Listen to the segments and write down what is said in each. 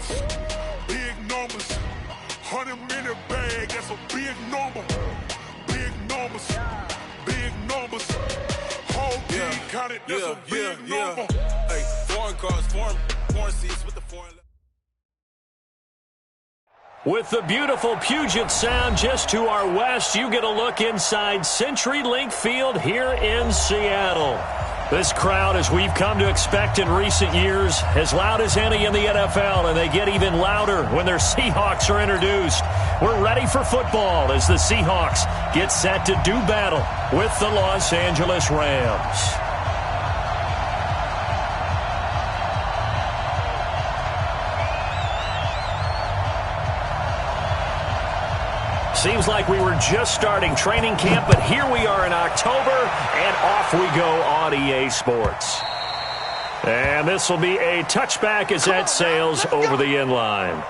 numbers, big numbers. 100-minute bag, that's a big number. Big numbers, big numbers. Whole team counted, that's a big number. Hey, foreign cars, foreign seats with the foreign. With the beautiful Puget Sound just to our west, you get a look inside CenturyLink Field here in Seattle. This crowd, as we've come to expect in recent years, as loud as any in the NFL, and they get even louder when their Seahawks are introduced. We're ready for football as the Seahawks get set to do battle with the Los Angeles Rams. Seems like we were just starting training camp, but here we are in October, and off we go on EA Sports. And this will be a touchback as that sails over the end line.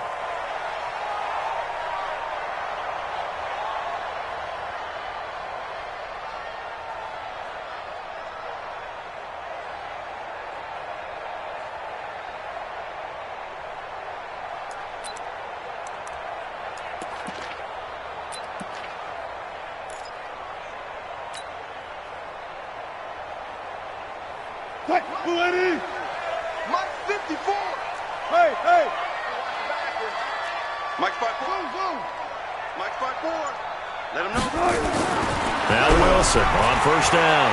Mike 54. Hey. Mike 54. Mike 54. Let him know. Now Wilson on first down.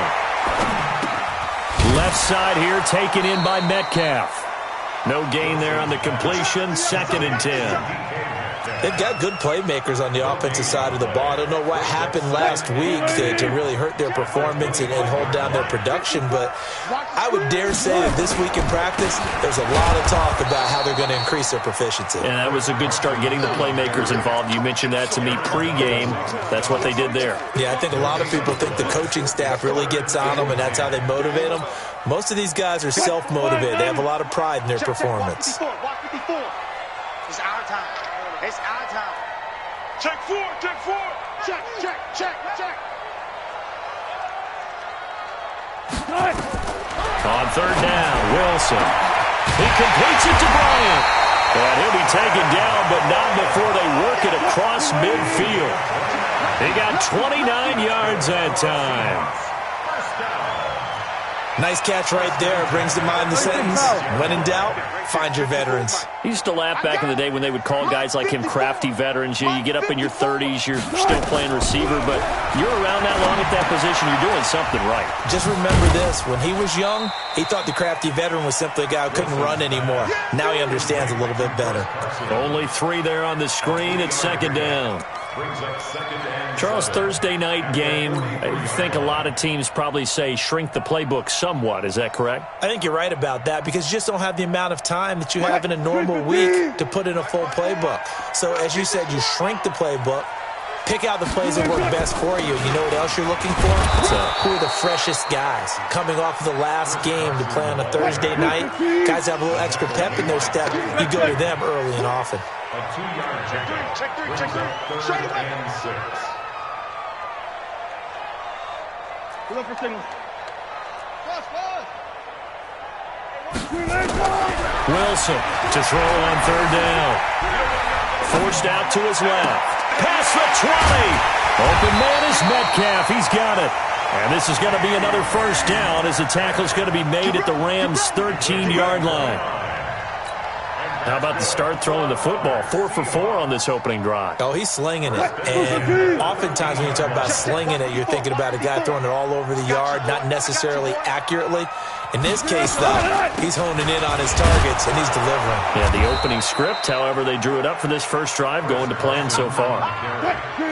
Left side here taken in by Metcalf. No gain there on the completion. 2nd and 10. They've got good playmakers on the offensive side of the ball. I don't know what happened last week to really hurt their performance and hold down their production, but I would dare say that this week in practice, there's a lot of talk about how they're going to increase their proficiency. And that was a good start getting the playmakers involved. You mentioned that to me pregame. That's what they did there. Yeah, I think a lot of people think the coaching staff really gets on them, and that's how they motivate them. Most of these guys are self-motivated. They have a lot of pride in their performance. It's our time. It's our time. Check 4. Check. On third down, Wilson. He completes it to Bryant. And he'll be taken down, but not before they work it across midfield. He got 29 yards that time. Nice catch right there. Brings to mind the sentence, when in doubt, find your veterans. I used to laugh back in the day when they would call guys like him crafty veterans. You get up in your 30s, you're still playing receiver, but you're around that long at that position, you're doing something right. Just remember this. When he was young, he thought the crafty veteran was simply a guy who couldn't run anymore. Now he understands a little bit better. Only 3 there on the screen at 2nd down. Charles, Thursday night game, I think a lot of teams probably say shrink the playbook somewhat. Is that correct? I think you're right about that because you just don't have the amount of time that you have in a normal week to put in a full playbook. So as you said, you shrink the playbook, pick out the plays that work best for you. You know what else you're looking for? Who are the freshest guys? Coming off of the last game to play on a Thursday night, guys have a little extra pep in their step. You go to them early and often. A 2-yard check 3. Third and 6. Look for signal. Wilson to throw on third down. Forced out to his left. Past the 20. Open man is Metcalf. He's got it. And this is going to be another first down as the tackle's going to be made at the Rams' 13-yard line. How about the start throwing the football? 4 for 4 on this opening drive. Oh, he's slinging it. And oftentimes when you talk about slinging it, you're thinking about a guy throwing it all over the yard, not necessarily accurately. In this case, though, he's honing in on his targets, and he's delivering. Yeah, the opening script, however, they drew it up for this first drive, going to plan so far.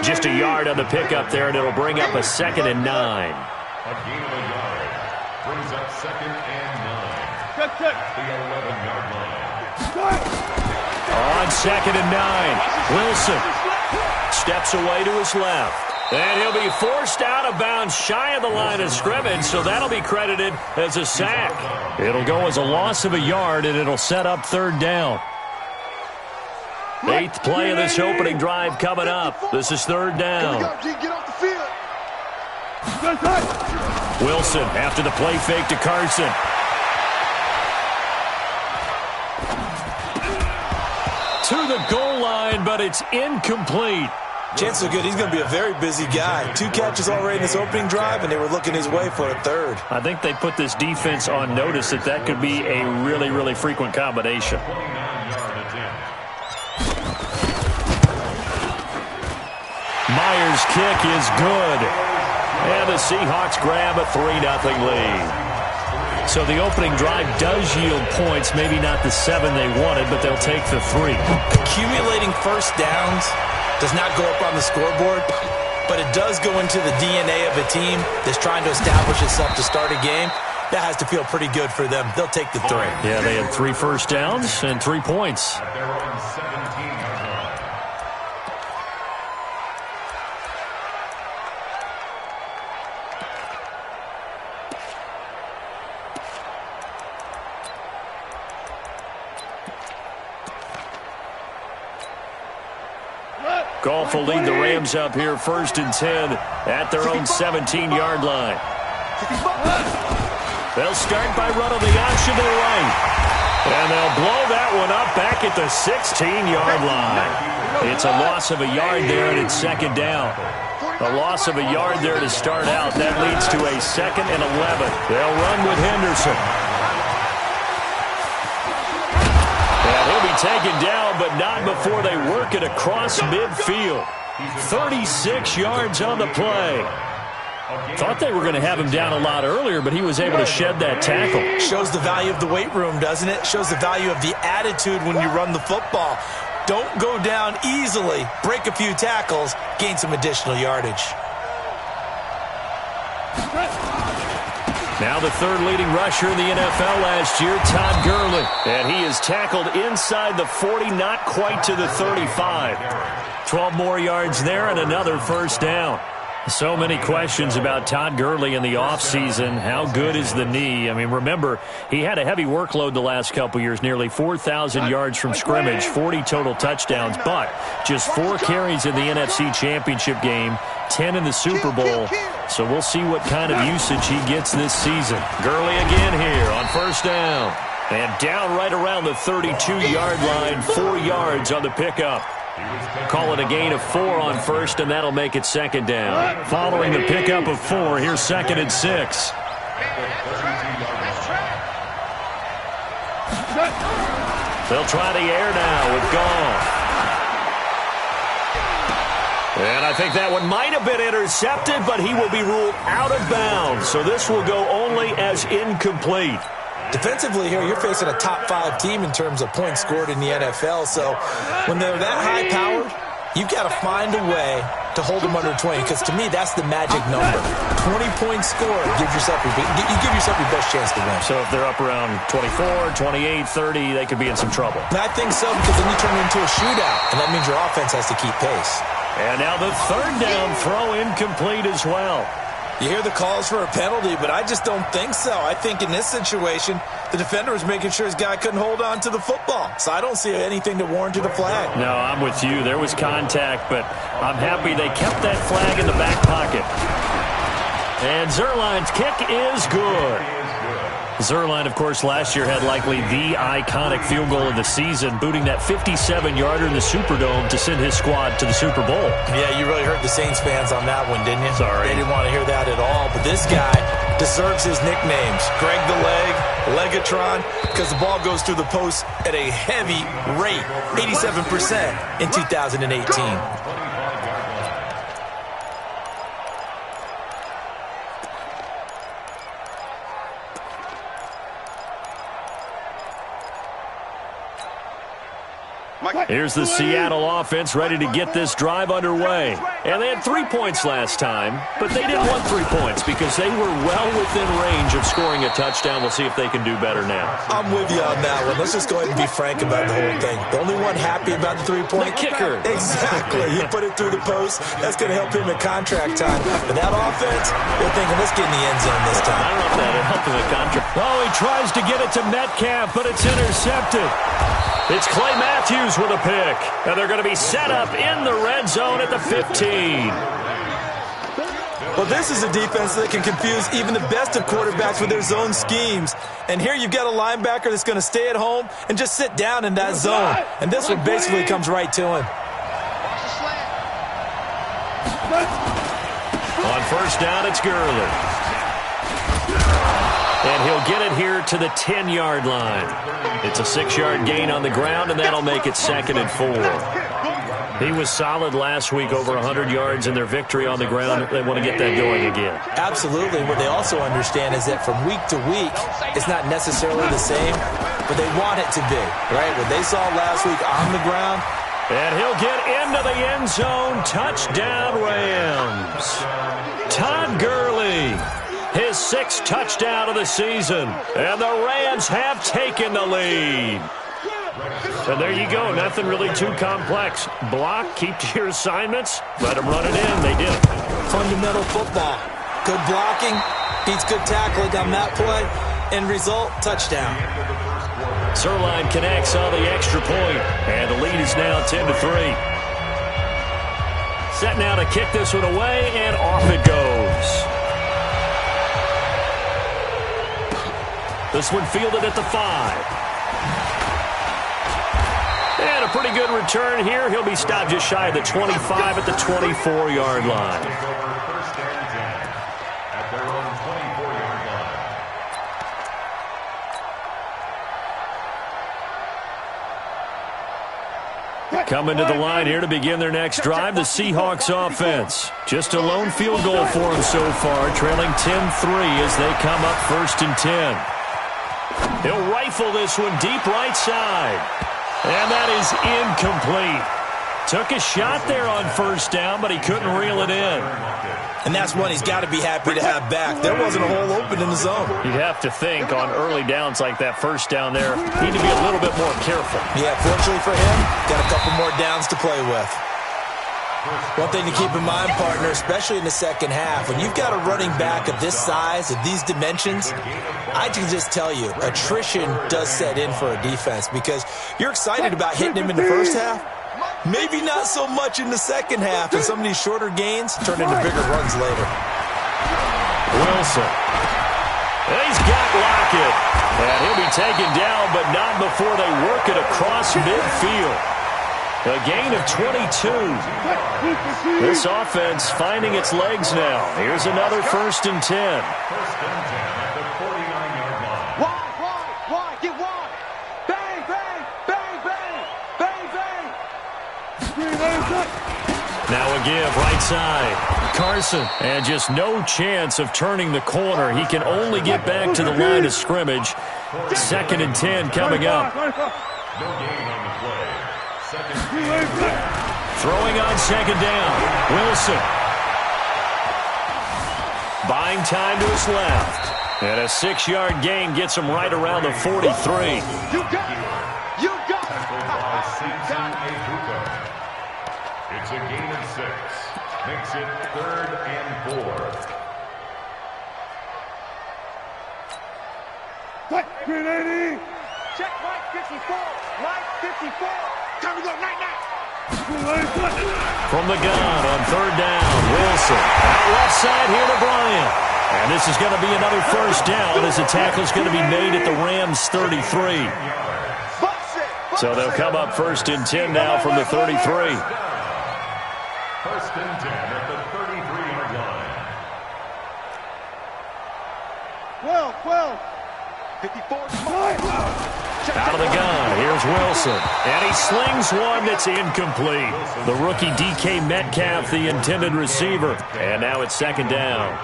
Just a yard on the pickup there, and it'll bring up a 2nd and 9. A gain of a yard. Brings up 2nd and 9. The 11-yard line. On 2nd and 9, Wilson steps away to his left. And he'll be forced out of bounds shy of the line of scrimmage, so that'll be credited as a sack. It'll go as a loss of a yard, and it'll set up third down. 8th play of this opening drive coming up. This is third down. Get off the field. Wilson after the play fake to Carson. to the goal line, but it's incomplete. Chances are good he's going to be a very busy guy. 2 catches already in this opening drive, and they were looking his way for a third. I think they put this defense on notice that could be a really, really frequent combination. Myers' kick is good. And the Seahawks grab a 3-0 lead. So the opening drive does yield points, maybe not the 7 they wanted, but they'll take the 3. Accumulating first downs does not go up on the scoreboard, but it does go into the DNA of a team that's trying to establish itself to start a game. That has to feel pretty good for them. They'll take the 3. Yeah, they had 3 first downs and 3 points. Goff will lead the Rams up here 1st and 10 at their own 17-yard line. They'll start by running the option to the right. And they'll blow that one up back at the 16-yard line. It's a loss of a yard there, and it's 2nd down. A loss of a yard there to start out. That leads to a 2nd and 11. They'll run with Henderson. Taken down, but not before they work it across midfield. 36 yards on the play. Thought they were going to have him down a lot earlier, but he was able to shed that tackle. Shows the value of the weight room, doesn't it? Shows the value of the attitude when you run the football. Don't go down easily. Break a few tackles, gain some additional yardage. Now the 3rd leading rusher in the NFL last year, Todd Gurley. And he is tackled inside the 40, not quite to the 35. 12 more yards there and another 1st down. So many questions about Todd Gurley in the offseason. How good is the knee? I mean, remember, he had a heavy workload the last couple years, nearly 4,000 yards from scrimmage, 40 total touchdowns, but just 4 carries in the NFC Championship game, 10 in the Super Bowl. So we'll see what kind of usage he gets this season. Gurley again here on 1st down. And down right around the 32-yard line, 4 yards on the pickup. Call it a gain of 4 on 1st, and that'll make it 2nd down. Following the pickup of 4, here's 2nd and 6. They'll try the air now with Goff. And I think that one might have been intercepted, but he will be ruled out of bounds. So this will go only as incomplete. Defensively here, you're facing a top 5 team in terms of points scored in the NFL. So when they're that high-powered, you've got to find a way to hold them under 20, because to me, that's the magic number. 20 points scored, you give yourself your best chance to win. So if they're up around 24, 28, 30, they could be in some trouble. And I think so, because then you turn it into a shootout, and that means your offense has to keep pace. And now the 3rd down throw incomplete as well. You hear the calls for a penalty, but I just don't think so. I think in this situation, the defender was making sure his guy couldn't hold on to the football. So I don't see anything to warrant a flag. No, I'm with you. There was contact, but I'm happy they kept that flag in the back pocket. And Zuerlein's kick is good. Zuerlein, of course, last year had likely the iconic field goal of the season, booting that 57-yarder in the Superdome to send his squad to the Super Bowl. Yeah, you really hurt the Saints fans on that one, didn't you? Sorry. They didn't want to hear that at all. But this guy deserves his nicknames. Greg the Leg, Legatron, because the ball goes through the post at a heavy rate, 87% in 2018. Here's the Seattle offense ready to get this drive underway. And they had 3 points last time, but they didn't want 3 points because they were well within range of scoring a touchdown. We'll see if they can do better now. I'm with you on that one. Let's just go ahead and be frank about the whole thing. The only one happy about the 3-point? The kicker. Exactly. He put it through the post. That's going to help him at contract time. But that offense, they're thinking, let's get in the end zone this time. I don't know if that'll help him at contract. Oh, he tries to get it to Metcalf, but it's intercepted. It's Clay Matthews with a pick. And they're going to be set up in the red zone at the 15. Well, this is a defense that can confuse even the best of quarterbacks with their zone schemes. And here you've got a linebacker that's going to stay at home and just sit down in that zone. And this one basically comes right to him. On first down, it's Gurley. And he'll get it here to the 10-yard line. It's a 6-yard gain on the ground, and that'll make it 2nd and 4. He was solid last week, over 100 yards in their victory on the ground. They want to get that going again. Absolutely. What they also understand is that from week to week, it's not necessarily the same, but they want it to be, right? What they saw last week on the ground. And he'll get into the end zone. Touchdown, Rams. Todd Gurley, his 6th touchdown of the season. And the Rams have taken the lead. And there you go. Nothing really too complex. Block, keep to your assignments, let them run it in. They did it. Fundamental football. Good blocking, beats good tackling on that play. End result, touchdown. Sirline connects on the extra point, and the lead is now 10-3. Set now to kick this one away, and off it goes. This one fielded at the 5. And a pretty good return here. He'll be stopped just shy of the 25 at the 24-yard line. Coming to the line here to begin their next drive, the Seahawks offense. Just a lone field goal for them so far, trailing 10-3 as they come up 1st and 10. He'll rifle this one deep right side. And that is incomplete. Took a shot there on first down, but he couldn't reel it in. And that's one he's got to be happy to have back. There wasn't a hole open in the zone. You'd have to think on early downs like that first down there, need to be a little bit more careful. Yeah, fortunately for him, got a couple more downs to play with. One thing to keep in mind, partner, especially in the second half, when you've got a running back of this size, of these dimensions, I can just tell you, attrition does set in for a defense because you're excited about hitting him in the first half. Maybe not so much in the second half, and some of these shorter gains turn into bigger runs later. Wilson. He's got Lockett. And he'll be taken down, but not before they work it across midfield. A gain of 22. This offense finding its legs now. Here's another 1st and 10. Wide, get wide. Bang, bang, bang, bang, bang, bang. Now a give, right side. Carson, and just no chance of turning the corner. He can only get back to the line of scrimmage. 2nd and 10 coming up. Throwing on 2nd down. Wilson. Buying time to his left. And a 6-yard gain gets him right around the 43. You got it. You got it. It's a gain of 6. Makes it 3rd and 4. Green 80. Check Mike 54. Mike 54. Time to go night. From the gun on 3rd down, Wilson. Out left side here to Bryant. And this is going to be another first down as the tackle's going to be made at the Rams 33. So they'll come up 1st and 10 now from the 33. 1st and 10 at the 33-yard line. 12. 54. Out of the gun, here's Wilson. And he slings one that's incomplete. The rookie DK Metcalf, the intended receiver. And now it's 2nd down.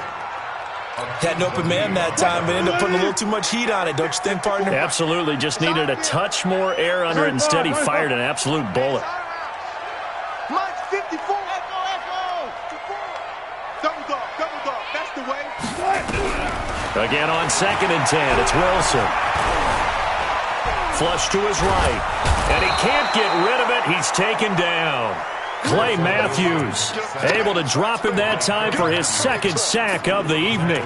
Had an open man that time, but ended up putting a little too much heat on it, don't you think, partner? Absolutely. Just needed a touch more air under it. Instead, he fired an absolute bullet. Mike 54. Echo. Double dog. That's the way. Again on 2nd and 10. It's Wilson. Flush to his right. And he can't get rid of it. He's taken down. Clay Matthews able to drop him that time for his 2nd sack of the evening.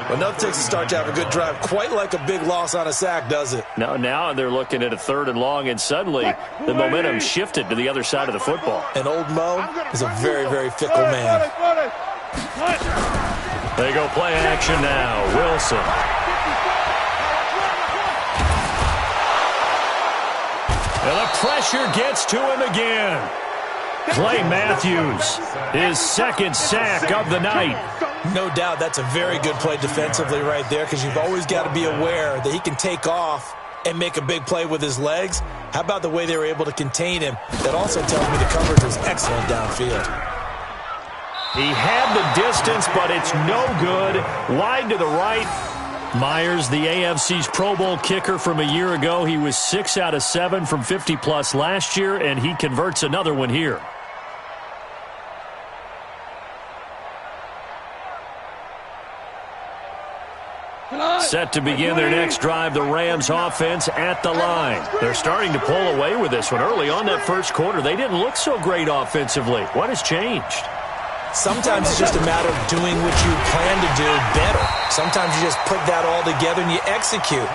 Well, nothing takes a start to have a good drive quite like a big loss on a sack, does it? Now they're looking at a 3rd and long, and suddenly the momentum shifted to the other side of the football. And old Mo is a very, very fickle man. They go play action now. Wilson. And the pressure gets to him again. Clay Matthews, his second sack of the night. No doubt that's a very good play defensively right there, because you've always got to be aware that he can take off and make a big play with his legs. How about the way they were able to contain him? That also tells me the coverage was excellent downfield. He had the distance, but it's no good. Wide to the right. Myers, the AFC's Pro Bowl kicker from a year ago. He was 6 out of 7 from 50-plus last year, and he converts another one here. Set to begin their next drive, the Rams offense at the line. They're starting to pull away with this one. Early on that first quarter, they didn't look so great offensively. What has changed? Sometimes it's just a matter of doing what you plan to do better. Sometimes you just put that all together and you execute.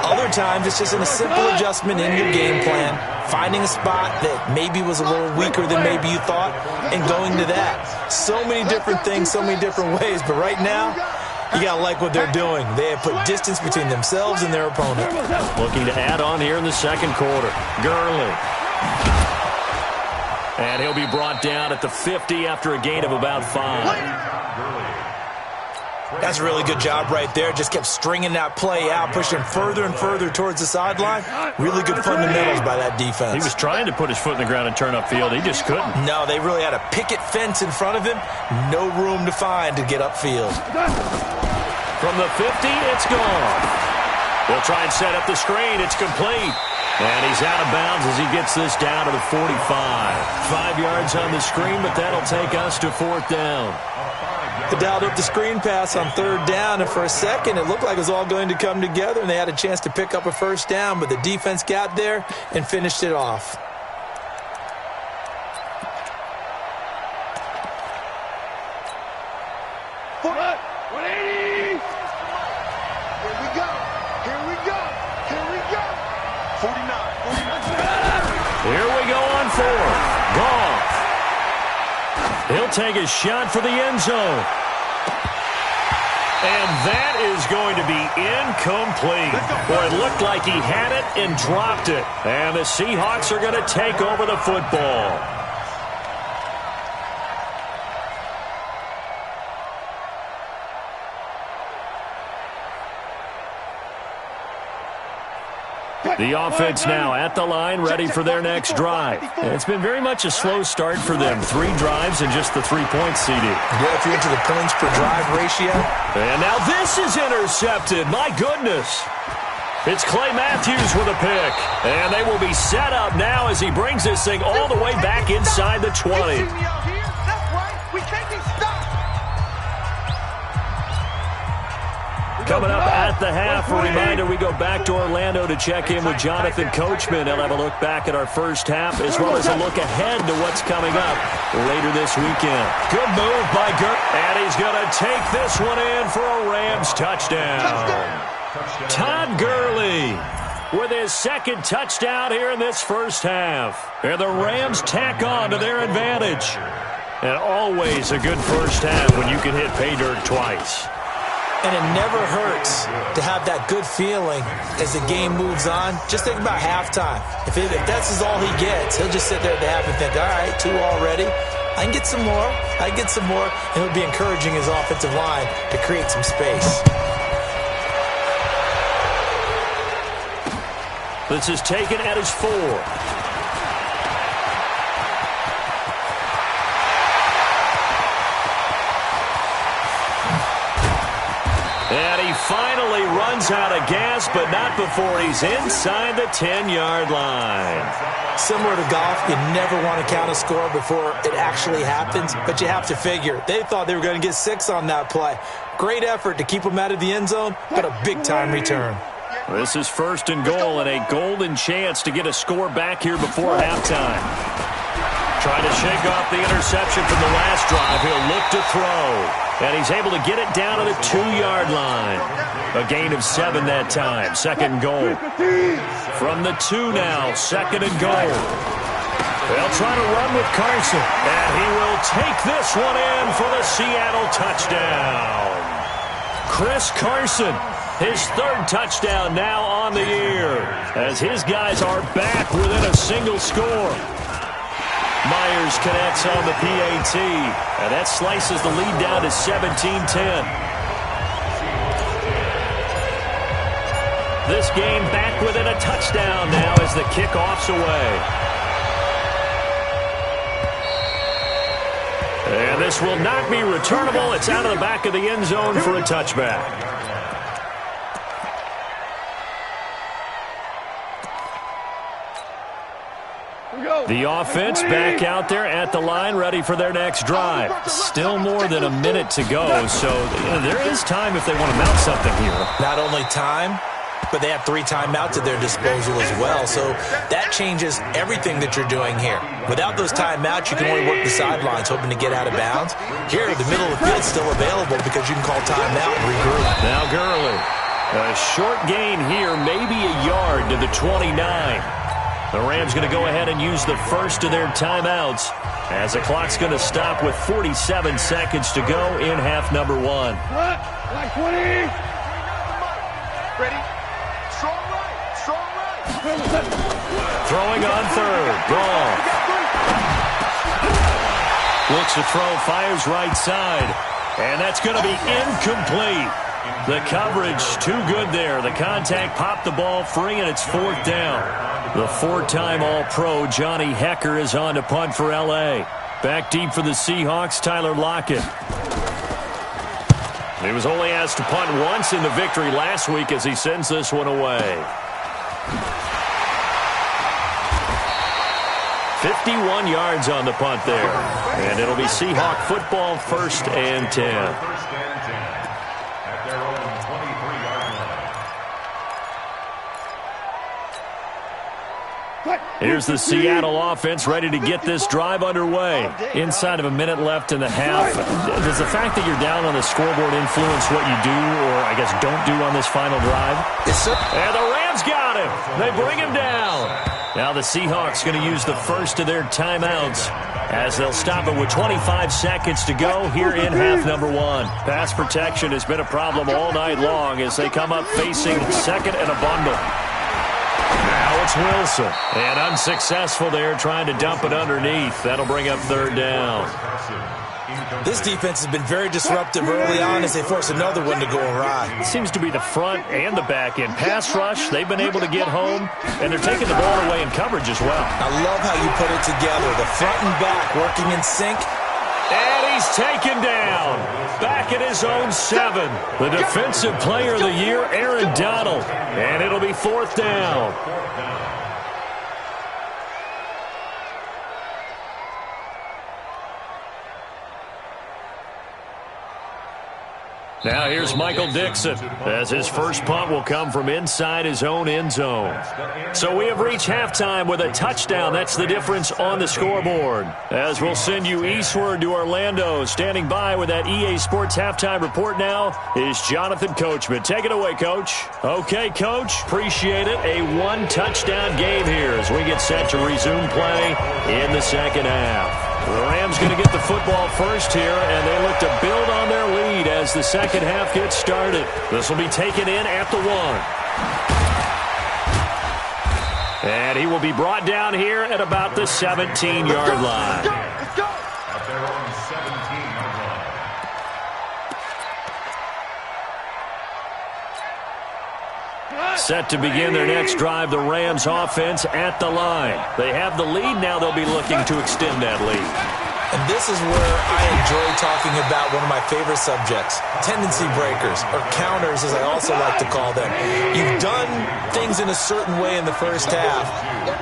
Other times it's just a simple adjustment in your game plan, finding a spot that maybe was a little weaker than maybe you thought, and going to that. So many different things, so many different ways, but right now, you got to like what they're doing. They have put distance between themselves and their opponent. Looking to add on here in the second quarter. Gurley. And he'll be brought down at the 50 after a gain of about 5. That's a really good job right there. Just kept stringing that play out, pushing further and further towards the sideline. Really good fundamentals by that defense. He was trying to put his foot in the ground and turn upfield. He just couldn't. No, they really had a picket fence in front of him. No room to find to get upfield. From the 50, it's gone. They'll try and set up the screen. It's complete. And he's out of bounds as he gets this down to the 45. 5 yards on the screen, but that'll take us to 4th down. They dialed up the screen pass on 3rd down, and for a second it looked like it was all going to come together, and they had a chance to pick up a 1st down, but the defense got there and finished it off. Here we go on 4th. Goff. He'll take a shot for the end zone. And that is going to be incomplete. Boy, it looked like he had it and dropped it. And the Seahawks are going to take over the football. The offense now at the line, ready for their next drive. It's been very much a slow start for them. 3 drives and just the 3 points, CD. Yeah, if you're into the points per drive ratio. And now this is intercepted. My goodness. It's Clay Matthews with a pick. And they will be set up now as he brings this thing all the way back inside the 20. Coming up at the half, a reminder, we go back to Orlando to check in with Jonathan Coachman. He'll have a look back at our first half as well as a look ahead to what's coming up later this weekend. Good move by Gurley. And he's going to take this one in for a Rams touchdown. Todd Gurley with his second touchdown here in this first half. And the Rams tack on to their advantage. And always a good first half when you can hit pay dirt twice. And it never hurts to have that good feeling as the game moves on. Just think about halftime. If that's all he gets, he'll just sit there at the half and think, all right, 2 already. I can get some more. I can get some more. And he'll be encouraging his offensive line to create some space. This is taken at his 4. And he finally runs out of gas, but not before he's inside the 10-yard line. Similar to golf, you never want to count a score before it actually happens, but you have to figure. They thought they were going to get 6 on that play. Great effort to keep them out of the end zone, but a big-time return. This is 1st and goal and a golden chance to get a score back here before halftime. Trying to shake off the interception from the last drive. He'll look to throw. And he's able to get it down to the 2-yard line. A gain of 7 that time. 2nd goal. From the 2 now. 2nd and goal. They'll try to run with Carson. And he will take this one in for the Seattle touchdown. Chris Carson. His third touchdown now on the year, as his guys are back within a single score. Myers connects on the PAT, and that slices the lead down to 17-10. This game back within a touchdown now as the kickoff's away. And this will not be returnable. It's out of the back of the end zone for a touchback. The offense back out there at the line, ready for their next drive. Still more than a minute to go, so there is time if they want to mount something here. Not only time, but they have 3 timeouts at their disposal as well, so that changes everything that you're doing here. Without those timeouts, you can only work the sidelines, hoping to get out of bounds. Here, the middle of the field's still available because you can call timeout and regroup. Now Gurley. A short gain here, maybe a yard to the 29. The Rams going to go ahead and use the first of their timeouts as the clock's going to stop with 47 seconds to go in half number 1. Like 20. Ready? Strong right. Strong right. Throwing on third. Ball. Looks to throw, fires right side. And that's going to be incomplete. The coverage too good there. The contact popped the ball free, and it's 4th down. The 4-time All-Pro Johnny Hecker is on to punt for L.A. Back deep for the Seahawks, Tyler Lockett. He was only asked to punt once in the victory last week as he sends this one away. 51 yards on the punt there. And it'll be Seahawk football, 1st and 10. Here's the Seattle offense ready to get this drive underway. Inside of a minute left in the half. Does the fact that you're down on the scoreboard influence what you do, or I guess don't do on this final drive? Yes, sir. And the Rams got him. They bring him down. Now the Seahawks going to use the first of their timeouts as they'll stop it with 25 seconds to go here in half number 1. Pass protection has been a problem all night long as they come up facing second and a bundle. Now it's Wilson, and unsuccessful there trying to dump it underneath. That'll bring up 3rd down. This defense has been very disruptive early on as they force another one to go awry. It seems to be the front and the back end. Pass rush, they've been able to get home, and they're taking the ball away in coverage as well. I love how you put it together. The front and back working in sync. And he's taken down. Back at his own 7. The Defensive Player of the Year, Aaron Donald. And it'll be 4th down. Now here's Michael Dixon as his first punt will come from inside his own end zone. So we have reached halftime with a touchdown. That's the difference on the scoreboard. As we'll send you eastward to Orlando. Standing by with that EA Sports halftime report now is Jonathan Coachman. Take it away, Coach. Okay, Coach. Appreciate it. A 1-touchdown game here as we get set to resume play in the second half. The Rams going to get the football first here, and they look to build on their lead as the second half gets started. This will be taken in at the 1. And he will be brought down here at about the 17-yard line. Let's go. Set to begin their next drive, the Rams offense at the line. They have the lead. Now they'll be looking to extend that lead. And this is where I enjoy talking about one of my favorite subjects, tendency breakers, or counters as I also like to call them. You've done things in a certain way in the first half,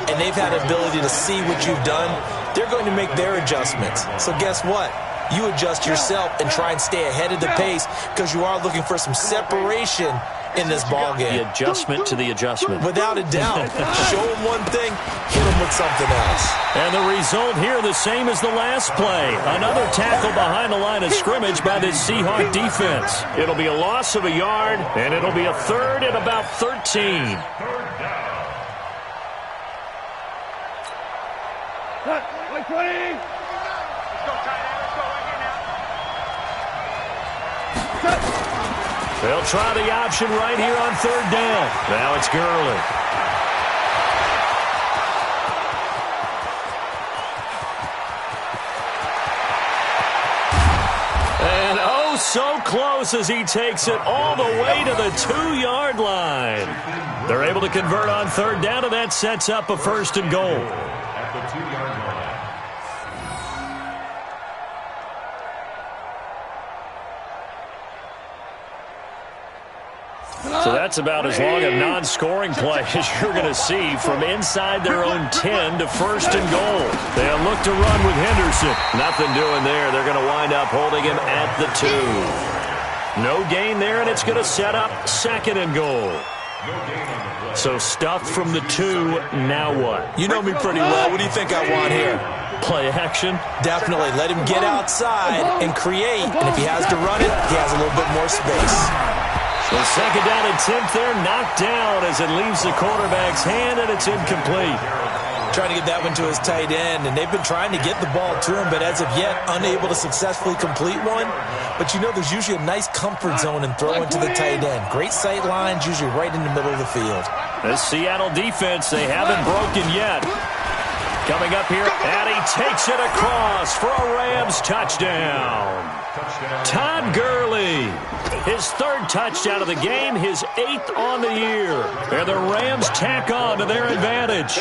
and they've had an ability to see what you've done. They're going to make their adjustments. So guess what? You adjust yourself and try and stay ahead of the pace because you are looking for some separation in this ball game. The adjustment to the adjustment. Without a doubt. Show them one thing, hit them with something else. And the result here the same as the last play. Another tackle behind the line of scrimmage by this Seahawk defense. It'll be a loss of a yard, and it'll be a 3rd and about 13. Like 20. Let's go, tight end. Let's go right here now. They'll try the option right here on third down. Now it's Gurley. And oh, so close as he takes it all the way to the 2-yard line. They're able to convert on third down, and that sets up a 1st and goal. At the 2-yard line. So that's about as long a non-scoring play as you're going to see from inside their own 10 to 1st and goal. They'll look to run with Henderson. Nothing doing there. They're going to wind up holding him at the 2. No gain there, and it's going to set up 2nd and goal. So stuffed from the 2, now what? You know me pretty well. What do you think I want here? Play action? Definitely. Let him get outside and create. And if he has to run it, he has a little bit more space. The 2nd down attempt there knocked down as it leaves the quarterback's hand, and it's incomplete. Trying to get that one to his tight end, and they've been trying to get the ball to him, but as of yet, unable to successfully complete one. But you know, there's usually a nice comfort zone in throwing to the tight end. Great sight lines, usually right in the middle of the field. The Seattle defense, they haven't broken yet. Coming up here, and he takes it across for a Rams touchdown. Todd Gurley, his 3rd touchdown of the game, his 8th on the year. And the Rams tack on to their advantage.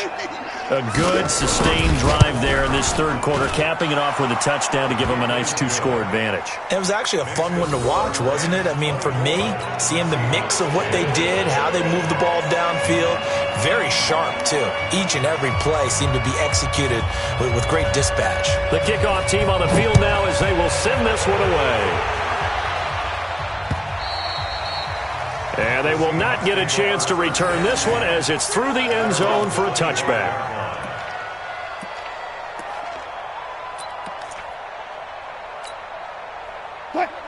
A good, sustained drive there in this 3rd quarter, capping it off with a touchdown to give them a nice 2-score advantage. It was actually a fun one to watch, wasn't it? I mean, for me, seeing the mix of what they did, how they moved the ball downfield, very sharp, too. Each and every play seemed to be executed with great dispatch. The kickoff team on the field now as they will send this one away. And they will not get a chance to return this one as it's through the end zone for a touchback.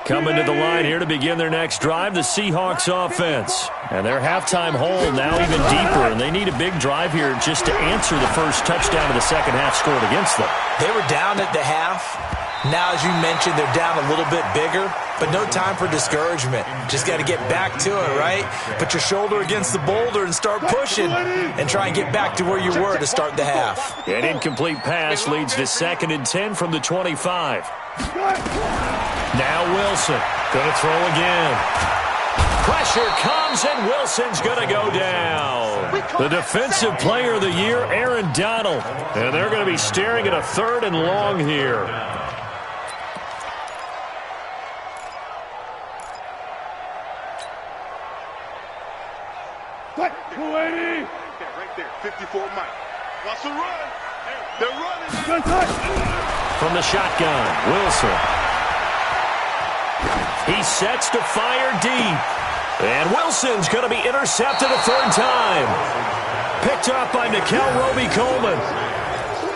Coming to the line here to begin their next drive, the Seahawks offense. And their halftime hole now even deeper, and they need a big drive here just to answer the first touchdown of the second half scored against them. They were down at the half. Now, as you mentioned, they're down a little bit bigger, but no time for discouragement. Just got to get back to it, right? Put your shoulder against the boulder and start pushing and try and get back to where you were to start the half. An incomplete pass leads to 2nd and 10 from the 25. Now Wilson, going to throw again. Pressure comes, and Wilson's going to go down. The defensive player of the year, Aaron Donald. And they're going to be staring at a 3rd and long here. Right there, 54 Mike. Wants to run. They're running. From the shotgun, Wilson. He sets to fire deep. And Wilson's going to be intercepted a 3rd time. Picked up by Nickel Roby-Coleman.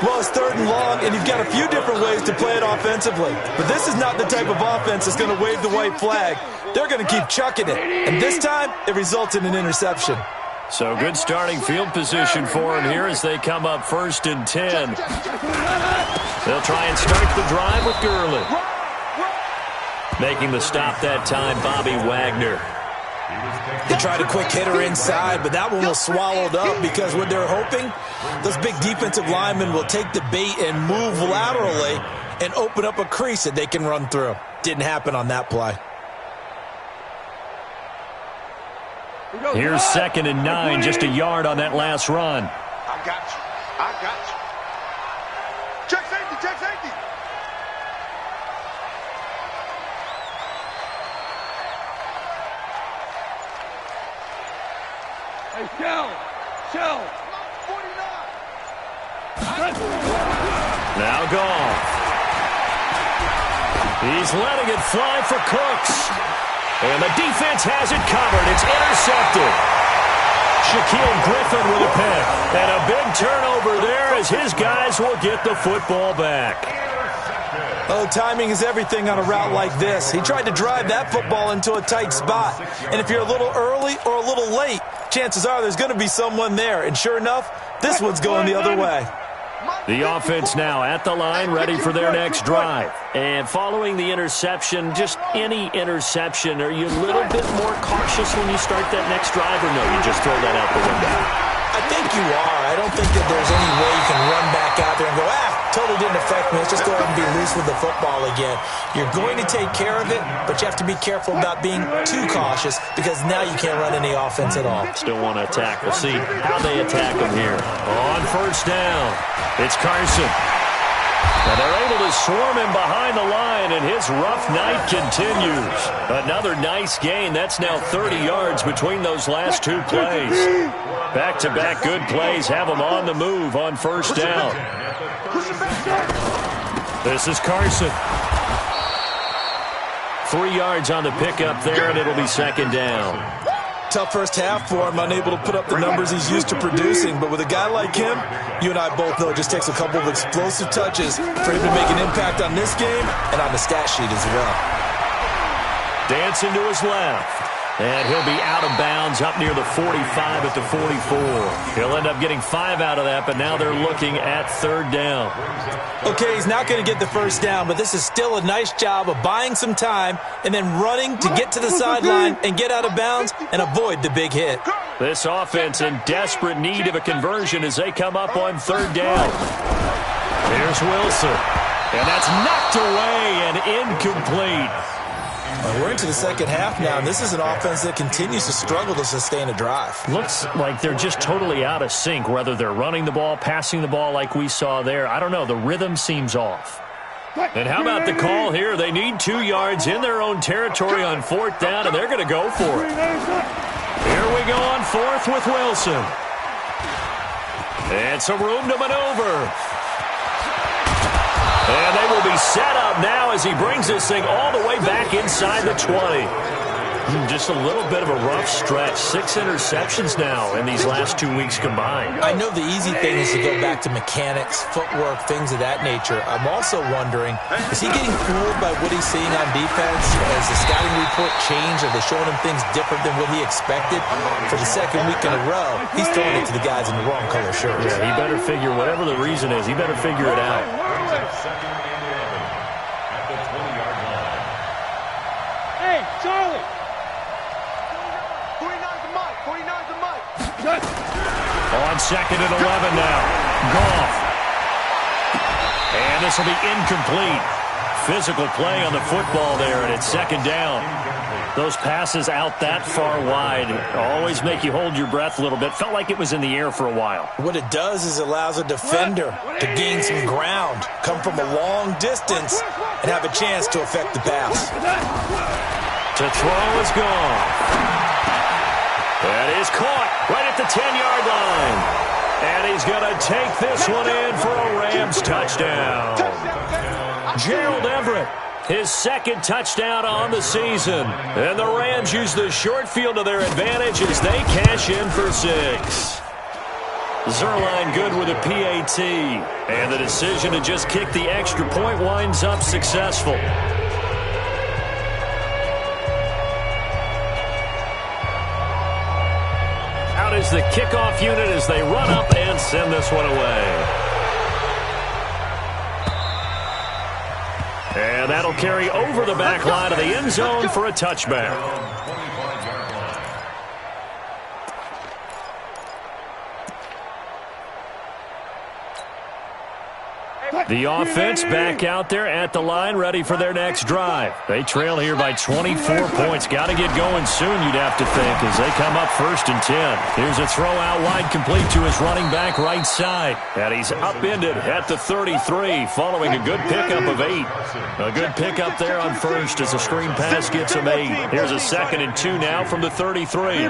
Well, it's 3rd and long, and you've got a few different ways to play it offensively. But this is not the type of offense that's going to wave the white flag. They're going to keep chucking it. And this time, it results in an interception. So good starting field position for him here as they come up 1st and 10. They'll try and start the drive with Gurley. Making the stop that time, Bobby Wagner. They tried a quick hitter inside, but that one was swallowed up because what they're hoping, those big defensive linemen will take the bait and move laterally and open up a crease that they can run through. Didn't happen on that play. Here's 2nd and 9, just a yard on that last run. I got you. I got you. Check safety, check safety. Hey, Shell. 49. Now Goff. He's letting it fly for Cooks. And the defense has it covered. It's intercepted. Shaquille Griffin with a pick. And a big turnover there as his guys will get the football back. Oh, timing is everything on a route like this. He tried to drive that football into a tight spot. And if you're a little early or a little late, chances are there's going to be someone there. And sure enough, this one's going the other way. The offense now at the line, ready for their next drive. And following the interception, just any interception, are you a little bit more cautious when you start that next drive, or no, you just throw that out the window? I think you are. I don't think that there's any way you can run back out there and go, totally didn't affect me. Let's just go ahead and be loose with the football again. You're going to take care of it, but you have to be careful about being too cautious because now you can't run any offense at all. Still want to attack. We'll see how they attack them here. On first down, it's Carson. And they're able to swarm him behind the line, and his rough night continues. Another nice gain. That's now 30 yards between those last two plays. Back-to-back good plays have them on the move on first down. This is Carson. 3 yards on the pickup there, and it'll be second down. Tough first half for him, unable to put up the numbers he's used to producing. But with a guy like him, you and I both know it just takes a couple of explosive touches for him to make an impact on this game and on the stat sheet as well. Dancing to his left. And he'll be out of bounds up near the 45 at the 44. He'll end up getting 5 out of that, but now they're looking at third down. Okay, he's not going to get the first down, but this is still a nice job of buying some time and then running to get to the sideline and get out of bounds and avoid the big hit. This offense in desperate need of a conversion as they come up on third down. Here's Wilson. And that's knocked away and incomplete. We're into the second half now, and this is an offense that continues to struggle to sustain a drive. Looks like they're just totally out of sync, whether they're running the ball, passing the ball like we saw there. I don't know. The rhythm seems off. And how about the call here? They need 2 yards in their own territory on fourth down, and they're going to go for it. Here we go on fourth with Wilson. And some room to maneuver. And they will be set up now as he brings this thing all the way back inside the 20. Just a little bit of a rough stretch. 6 interceptions now in these last 2 weeks combined. I know the easy thing is to go back to mechanics, footwork, things of that nature. I'm also wondering, is he getting fooled by what he's seeing on defense? Has the scouting report changed? Are they showing him things different than what he expected? For the second week in a row, he's throwing it to the guys in the wrong color shirts. Yeah, he better figure, whatever the reason is, he better figure it out. Second and 11 at the 20-yard line. Hey, Charlie! 49's the mic. 49's the mic. On second and 11 now. Goff. And this will be incomplete. Physical play on the football there, and it's second down. Those passes out that far wide always make you hold your breath a little bit. Felt like it was in the air for a while. What it does is it allows a defender to gain some ground, come from a long distance, and have a chance to affect the pass. To throw is gone. That is caught right at the 10-yard line. And he's going to take this one in for a Rams touchdown. Gerald Everett, his second touchdown on the season. And the Rams use the short field to their advantage as they cash in for 6. Zerline good with a PAT. And the decision to just kick the extra point winds up successful. Out is the kickoff unit as they run up and send this one away. And that'll carry over the back line of the end zone for a touchback. The offense back out there at the line, ready for their next drive. They trail here by 24 points. Got to get going soon, you'd have to think, as they come up 1st and 10. Here's a throw out wide, complete to his running back right side. And he's upended at the 33, following a good pickup of 8. A good pickup there on first as the screen pass gets him 8. Here's a 2nd and 2 now from the 33.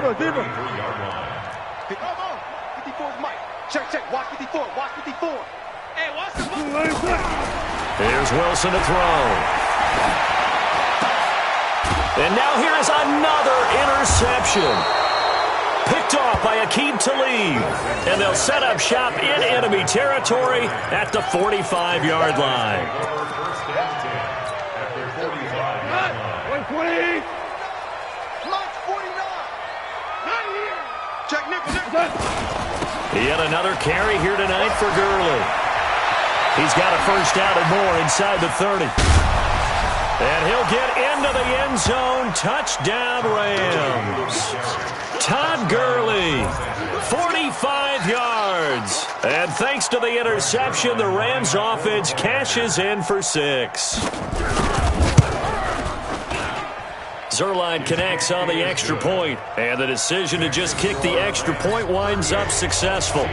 Check, watch 54, watch 54. Hey, watch the ball. Here's Wilson to throw. And now here is another interception. Picked off by Aqib Talib. And they'll set up shop in enemy territory at the 45-yard line. He had another carry here tonight for Gurley. He's got a first down and more inside the 30. And he'll get into the end zone. Touchdown, Rams. Todd Gurley, 45 yards. And thanks to the interception, the Rams offense cashes in for 6. Zerline connects on the extra point, and the decision to just kick the extra point winds up successful.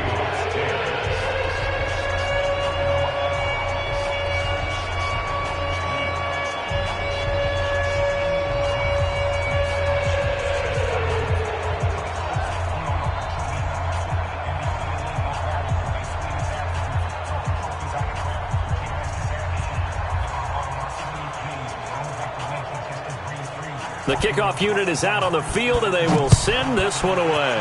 The kickoff unit is out on the field, and they will send this one away.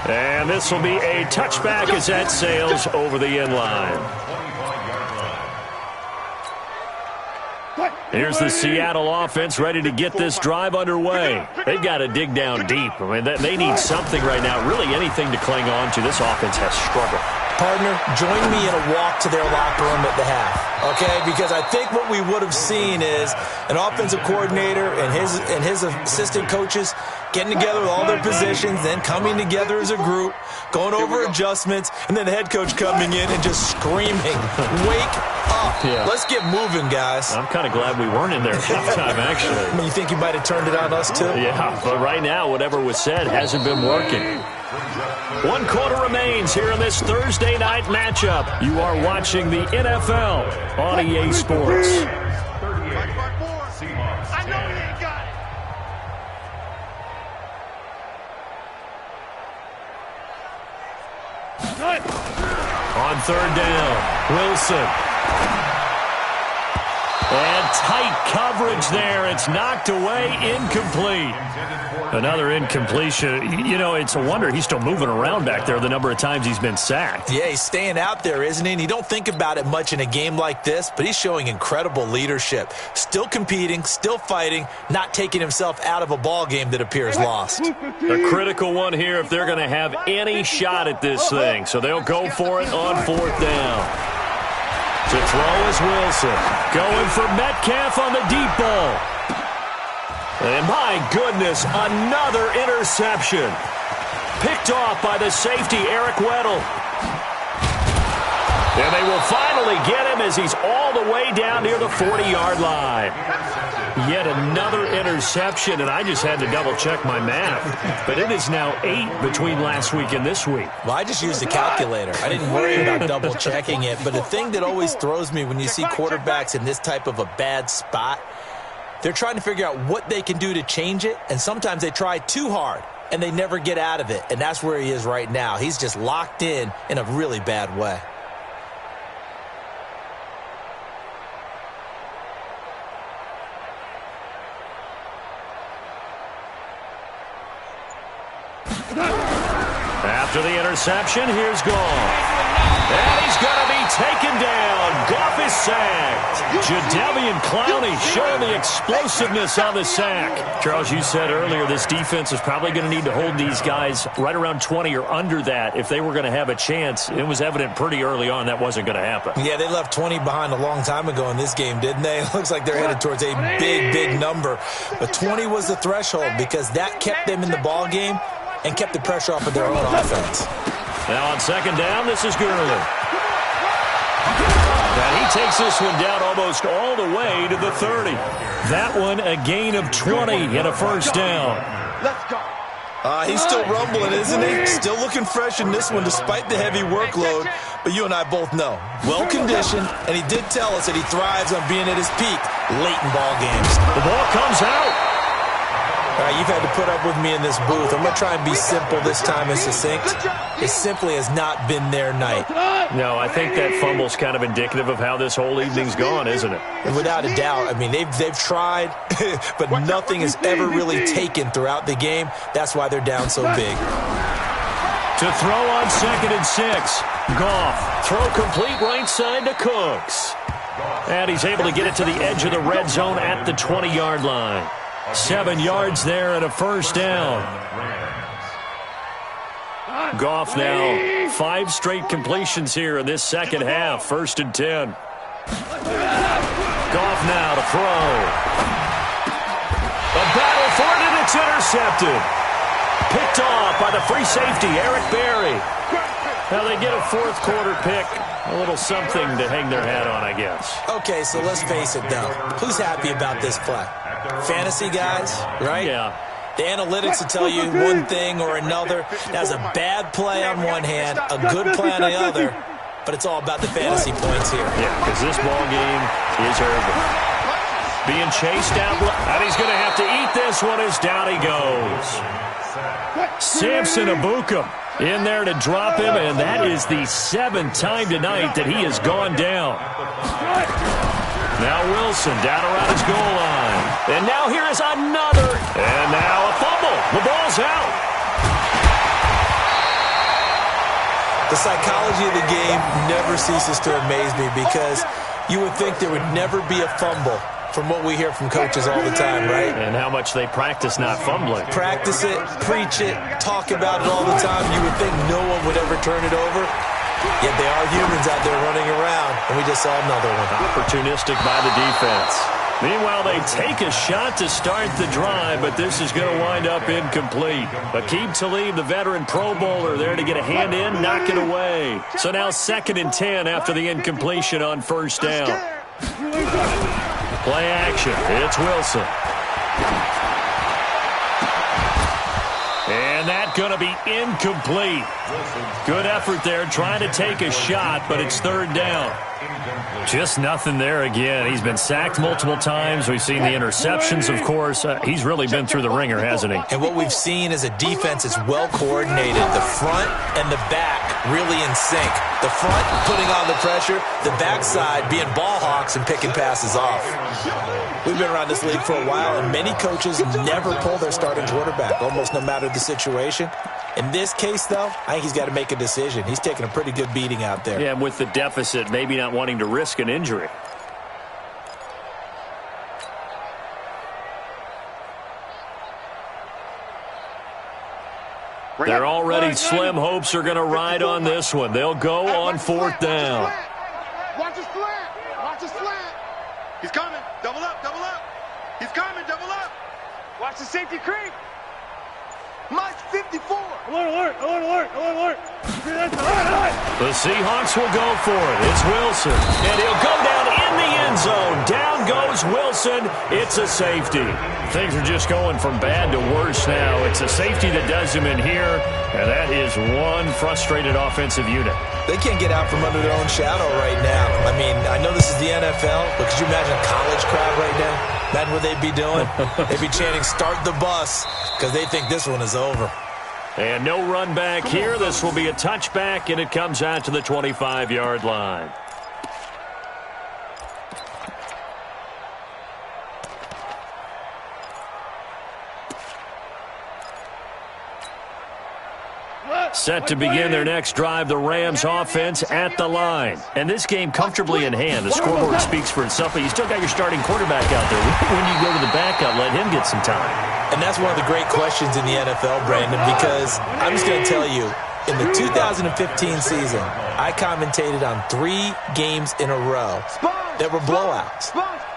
And this will be a touchback as that sails over the end line. Here's the Seattle offense ready to get this drive underway. They've got to dig down deep. I mean, they need something right now, really anything to cling on to. This offense has struggled. Partner, join me in a walk to their locker room at the half, okay? Because I think what we would have seen is an offensive coordinator and his assistant coaches getting together with all their positions, then coming together as a group, going over adjustments, and then the head coach coming in and just screaming, "Wake up. Yeah. Let's get moving, guys." I'm kind of glad we weren't in there at halftime, actually. I mean, you think you might have turned it on us, too? Yeah, but right now, whatever was said hasn't been working. 1 quarter remains here in this Thursday night matchup. You are watching the NFL on EA Sports. I know he ain't got it. On 3rd down, Wilson. And tight coverage there. It's knocked away, incomplete. Another incompletion. You know, it's a wonder he's still moving around back there the number of times he's been sacked. Yeah, he's staying out there, isn't he? And you don't think about it much in a game like this, but he's showing incredible leadership. Still competing, still fighting, not taking himself out of a ball game that appears lost. A critical one here if they're going to have any shot at this thing. So they'll go for it on 4th down. To throw is Wilson. Going for Metcalf on the deep ball. And my goodness, another interception. Picked off by the safety, Eric Weddle. And they will finally get him as he's all the way down near the 40-yard line. Yet another interception, and I just had to double-check my math. But it is now 8 between last week and this week. Well, I just used a calculator. I didn't worry about double-checking it. But the thing that always throws me when you see quarterbacks in this type of a bad spot, they're trying to figure out what they can do to change it, and sometimes they try too hard, and they never get out of it. And that's where he is right now. He's just locked in a really bad way. After the interception, here's Goff. And he's going to be taken down. Goff is sacked. Jadeveon Clowney showing the explosiveness on the sack. Charles, you said earlier this defense is probably going to need to hold these guys right around 20 or under that if they were going to have a chance. It was evident pretty early on that wasn't going to happen. Yeah, they left 20 behind a long time ago in this game, didn't they? It looks like they're headed towards a big, big number. But 20 was the threshold because that kept them in the ball game and kept the pressure off of their own offense. Now on 2nd down, this is Gurley. And he takes this one down almost all the way to the 30. That one a gain of 20 and a first down. Let's go. He's still rumbling, isn't he? Still looking fresh in this one despite the heavy workload. But you and I both know, well-conditioned, and he did tell us that he thrives on being at his peak late in ball games. The ball comes out. All right, you've had to put up with me in this booth. I'm going to try and be simple this time and succinct. It simply has not been their night. No, I think that fumble's kind of indicative of how this whole evening's gone, isn't it? Without a doubt. I mean, they've tried, but nothing has ever really taken throughout the game. That's why they're down so big. To throw on 2nd and 6. Goff. Throw complete right side to Cooks. And he's able to get it to the edge of the red zone at the 20-yard line. 7 yards there and a first down. Goff now 5 straight completions here in this second half. 1st and 10. Goff now to throw. A battle for it, and it's intercepted. Picked off by the free safety, Eric Berry. Now they get a 4th quarter pick. A little something to hang their hat on, I guess. Okay, so let's face it, though. Who's happy about this play? Fantasy guys, right? Yeah. The analytics will tell you one thing or another. That's a bad play on one hand, a good play on the other, but it's all about the fantasy points here. Yeah, because this ball game is over. Being chased out, and he's going to have to eat this one as down he goes. Samson Ebukam in there to drop him, and that is the 7th time tonight that he has gone down. Now Wilson down around his goal line. And now here is another. And now a fumble. The ball's out. The psychology of the game never ceases to amaze me because you would think there would never be a fumble from what we hear from coaches all the time, right? And how much they practice not fumbling. Practice it, preach it, talk about it all the time. You would think no one would ever turn it over. Yet they are humans out there running around, and we just saw another one. Opportunistic by the defense. Meanwhile, they take a shot to start the drive, but this is going to wind up incomplete. Aqib Talib, the veteran Pro Bowler, there to get a hand in, knock it away. So now 2nd and 10 after the incompletion on 1st down. Play action. It's Wilson. And that's going to be incomplete. Good effort there trying to take a shot, but it's 3rd down. Just nothing there again. He's been sacked multiple times. We've seen the interceptions, of course. He's really been through the ringer, hasn't he? And what we've seen is a defense that's well coordinated. The front and the back really in sync. The front putting on the pressure, the backside being ball hawks and picking passes off. We've been around this league for a while, and many coaches never pull their starting quarterback, almost no matter the situation. In this case, though, I think he's got to make a decision. He's taking a pretty good beating out there. Yeah, and with the deficit, maybe not wanting to risk an injury. Their already slim hopes are going to ride on this one. They'll go on 4th down. Watch his slant. Watch his slant. He's coming. Double up, double up. He's coming, double up. Watch the safety creep. Mike 54. Alert, alert, alert, alert, alert. The Seahawks will go for it. It's Wilson. And he'll go down in the end zone. Down goes Wilson. It's a safety. Things are just going from bad to worse now. It's a safety that does him in here, and that is one frustrated offensive unit. They can't get out from under their own shadow right now. I mean, I know this is the NFL, but could you imagine a college crowd right now? Imagine what they'd be doing. They'd be chanting, "Start the bus," because they think this one is over. And no run back here. This will be a touchback, and it comes out to the 25-yard line. Set to begin their next drive, the Rams offense at the line. And this game comfortably in hand. The scoreboard speaks for itself, but you still got your starting quarterback out there. When you go to the backup, let him get some time. And that's one of the great questions in the NFL, Brandon, because I'm just going to tell you, in the 2015 season, I commentated on 3 games in a row that were blowouts.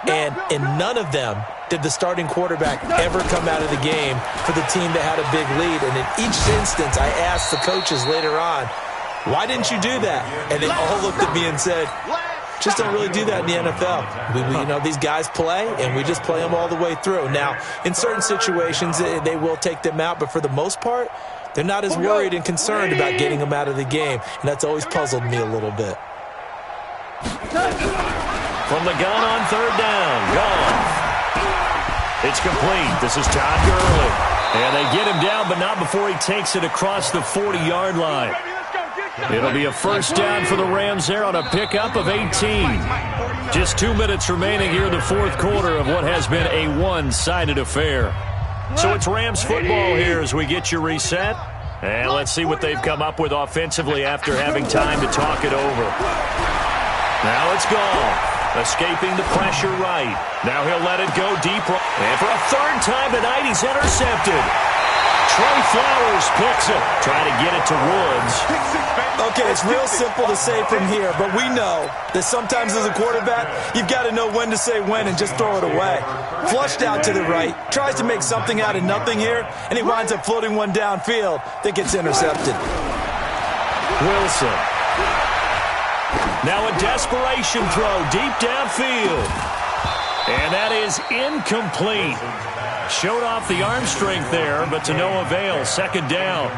And in none of them did the starting quarterback ever come out of the game for the team that had a big lead. And in each instance, I asked the coaches later on, why didn't you do that? And they all looked at me and said, just don't really do that in the NFL. You know, these guys play, and we just play them all the way through. Now, in certain situations, they will take them out, but for the most part, they're not as worried and concerned about getting them out of the game, and that's always puzzled me a little bit. From the gun on 3rd down, Goff. It's complete. This is Todd Gurley. And they get him down, but not before he takes it across the 40-yard line. It'll be a 1st down for the Rams there on a pickup of 18. Just 2 minutes remaining here in the 4th quarter of what has been a one-sided affair. So it's Rams football here as we get you reset. And let's see what they've come up with offensively after having time to talk it over. Now it's Goff. Escaping the pressure right. Now he'll let it go deep. And for a 3rd time tonight, he's intercepted. Trey Flowers picks it. Try to get it to Woods. Okay, it's real simple to say from here, but we know that sometimes as a quarterback, you've got to know when to say when and just throw it away. Flushed out to the right, tries to make something out of nothing here, and he winds up floating one downfield that gets intercepted. Wilson. Now a desperation throw deep downfield. And that is incomplete. Showed off the arm strength there, but to no avail. Second down.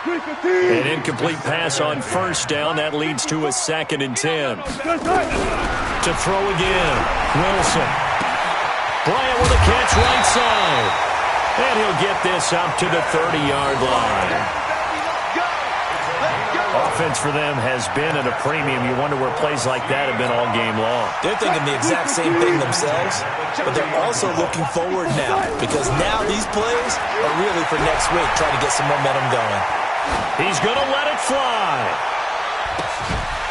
An incomplete pass on first down. That leads to a 2nd and 10. To throw again. Wilson. Bryant with a catch right side. And he'll get this up to the 30-yard line. Offense for them has been at a premium. You wonder where plays like that have been all game long. They're thinking the exact same thing themselves, but they're also looking forward now because now these plays are really for next week, trying to get some momentum going. He's going to let it fly.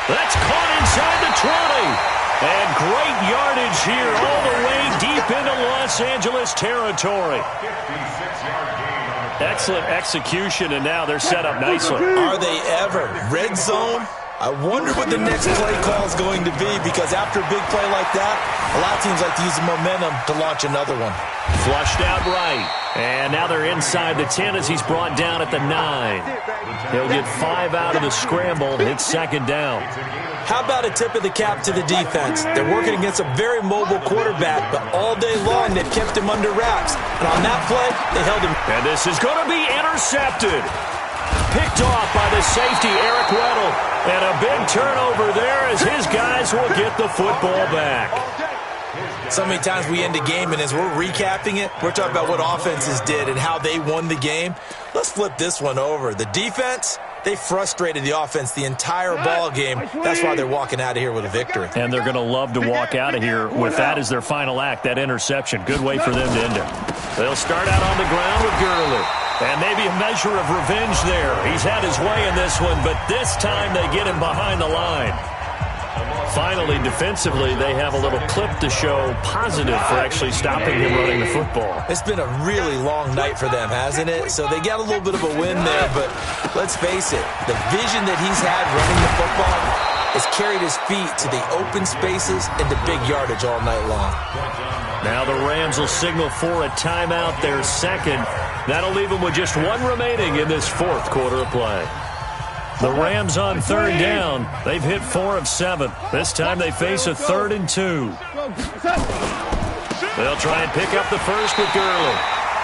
That's caught inside the 20. And great yardage here all the way deep into Los Angeles territory. 56-yard gain. Excellent execution, and now they're set up nicely. Are they ever? Red zone? I wonder what the next play call is going to be because after a big play like that, a lot of teams like to use the momentum to launch another one. Flushed out right. And now they're inside the 10 as he's brought down at the 9. He'll get 5 out of the scramble. It's 2nd down. How about a tip of the cap to the defense? They're working against a very mobile quarterback, but all day long they've kept him under wraps. And on that play, they held him. And this is going to be intercepted. Picked off by the safety, Eric Weddle. And a big turnover there as his guys will get the football back. So many times we end a game, and as we're recapping it, we're talking about what offenses did and how they won the game. Let's flip this one over. The defense, they frustrated the offense the entire ball game. That's why they're walking out of here with a victory. And they're going to love to walk out of here with that as their final act, that interception. Good way for them to end it. They'll start out on the ground with Gurley. And maybe a measure of revenge there. He's had his way in this one, but this time they get him behind the line. Finally, defensively, they have a little clip to show positive for actually stopping him running the football. It's been a really long night for them, hasn't it? So they got a little bit of a win there, but let's face it, the vision that he's had running the football has carried his feet to the open spaces and the big yardage all night long. Now the Rams will signal for a timeout, their 2nd. That'll leave them with just 1 remaining in this 4th quarter of play. The Rams on 3rd down. They've hit 4 of 7. This time they face a 3rd and 2. They'll try and pick up the first with Gurley.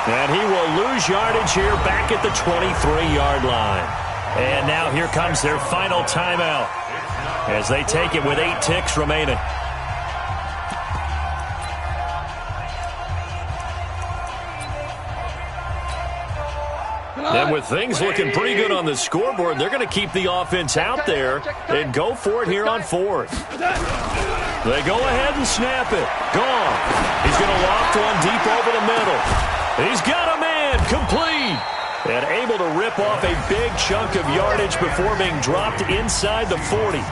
And he will lose yardage here back at the 23-yard line. And now here comes their final timeout as they take it with 8 ticks remaining. And with things looking pretty good on the scoreboard, they're going to keep the offense out there and go for it here on 4th. They go ahead and snap it. Gone. He's going to loft one deep over the middle. He's got a man. Complete. And able to rip off a big chunk of yardage before being dropped inside the 40.